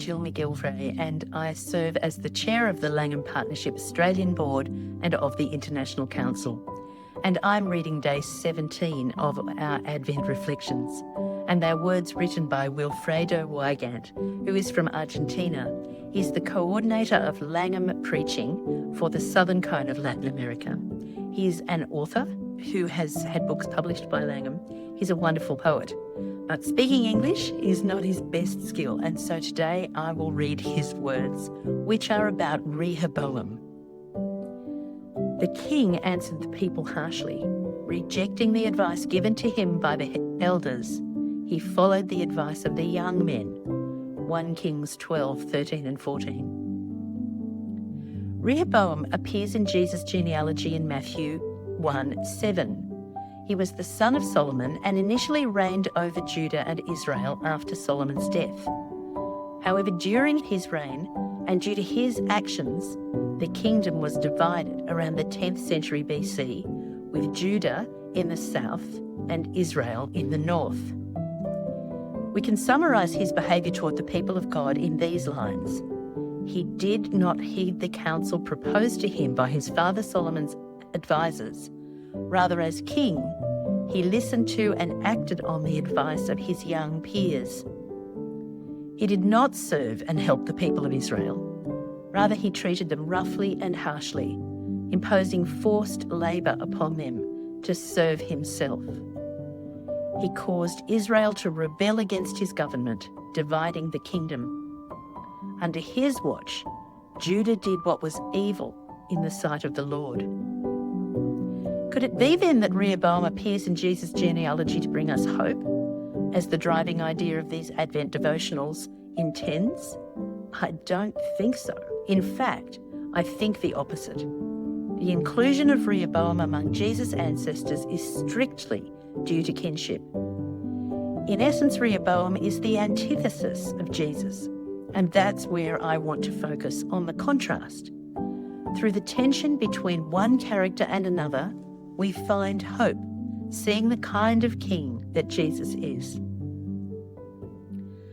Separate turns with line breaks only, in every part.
Jill McGilvray, and I serve as the chair of the Langham Partnership Australian Board and of the International Council. And I'm reading day 17 of our Advent Reflections, and they're words written by Wilfredo Wygant, who is from Argentina. He's the coordinator of Langham preaching for the southern cone of Latin America. He's an author who has had books published by Langham. He's a wonderful poet. But speaking English is not his best skill, and so today I will read his words, which are about Rehoboam. The king answered the people harshly, rejecting the advice given to him by the elders. He followed the advice of the young men. 1 Kings 12:13 and 14. Rehoboam appears in Jesus' genealogy in Matthew 1:7. He was the son of Solomon and initially reigned over Judah and Israel after Solomon's death. However, during his reign and due to his actions, the kingdom was divided around the 10th century BC, with Judah in the south and Israel in the north. We can summarize his behavior toward the people of God in these lines. He did not heed the counsel proposed to him by his father Solomon's advisors. Rather, as king, he listened to and acted on the advice of his young peers. He did not serve and help the people of Israel. Rather, he treated them roughly and harshly, imposing forced labour upon them to serve himself. He caused Israel to rebel against his government, dividing the kingdom. Under his watch, Judah did what was evil in the sight of the Lord. Could it be then that Rehoboam appears in Jesus' genealogy to bring us hope, as the driving idea of these Advent devotionals intends? I don't think so. In fact, I think the opposite. The inclusion of Rehoboam among Jesus' ancestors is strictly due to kinship. In essence, Rehoboam is the antithesis of Jesus, and that's where I want to focus on the contrast. Through the tension between one character and another, we find hope, seeing the kind of king that Jesus is.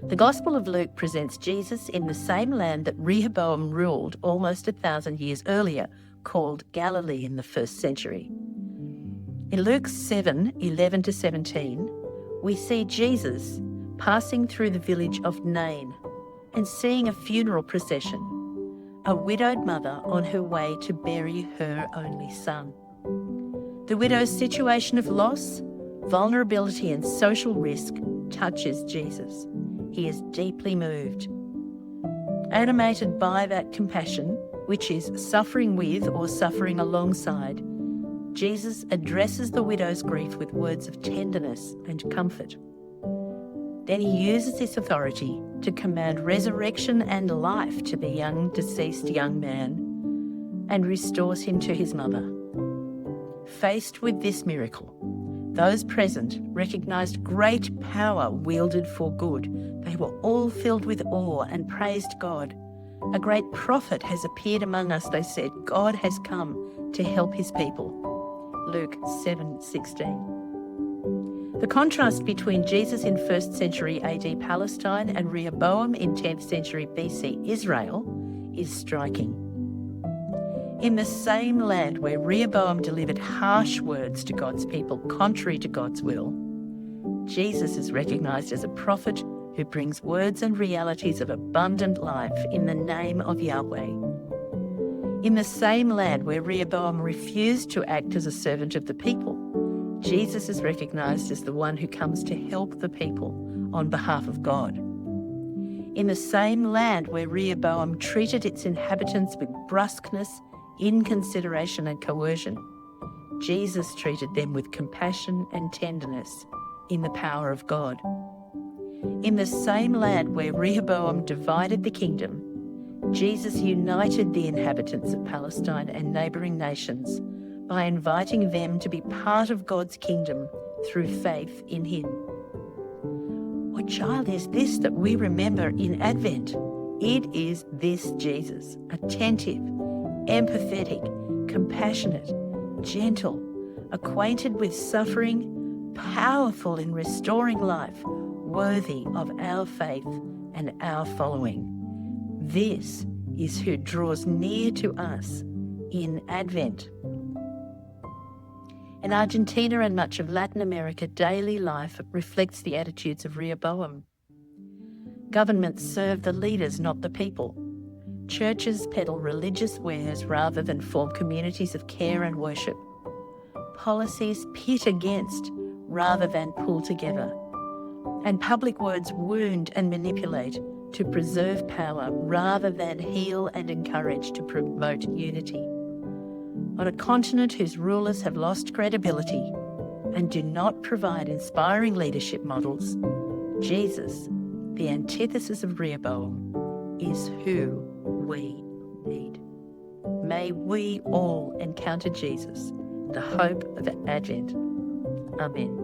The Gospel of Luke presents Jesus in the same land that Rehoboam ruled almost 1,000 years earlier, called Galilee in the 1st century. In Luke 7:11 to 17, we see Jesus passing through the village of Nain and seeing a funeral procession, a widowed mother on her way to bury her only son. The widow's situation of loss, vulnerability and social risk touches Jesus. He is deeply moved. Animated by that compassion, which is suffering with or suffering alongside, Jesus addresses the widow's grief with words of tenderness and comfort. Then he uses this authority to command resurrection and life to the deceased young man and restores him to his mother. Faced with this miracle, those present recognized great power wielded for good. They were all filled with awe and praised God. A great prophet has appeared among us, they said. God has come to help his people. Luke 7:16. The contrast between Jesus in 1st century AD Palestine and Rehoboam in 10th century BC Israel is striking. In the same land where Rehoboam delivered harsh words to God's people contrary to God's will, Jesus is recognized as a prophet who brings words and realities of abundant life in the name of Yahweh. In the same land where Rehoboam refused to act as a servant of the people, Jesus is recognized as the one who comes to help the people on behalf of God. In the same land where Rehoboam treated its inhabitants with brusqueness, inconsideration and coercion, Jesus treated them with compassion and tenderness in the power of God. In the same land where Rehoboam divided the kingdom, Jesus united the inhabitants of Palestine and neighbouring nations by inviting them to be part of God's kingdom through faith in him. What child is this that we remember in Advent? It is this Jesus, attentive, empathetic, compassionate, gentle, acquainted with suffering, powerful in restoring life, worthy of our faith and our following. This is who draws near to us in Advent. In Argentina and much of Latin America, daily life reflects the attitudes of Rehoboam. Governments serve the leaders, not the people. Churches peddle religious wares rather than form communities of care and worship. Policies pit against rather than pull together. And public words wound and manipulate to preserve power rather than heal and encourage to promote unity. On a continent whose rulers have lost credibility and do not provide inspiring leadership models, Jesus, the antithesis of Rehoboam, is who we need. May we all encounter Jesus, the hope of Advent. Amen.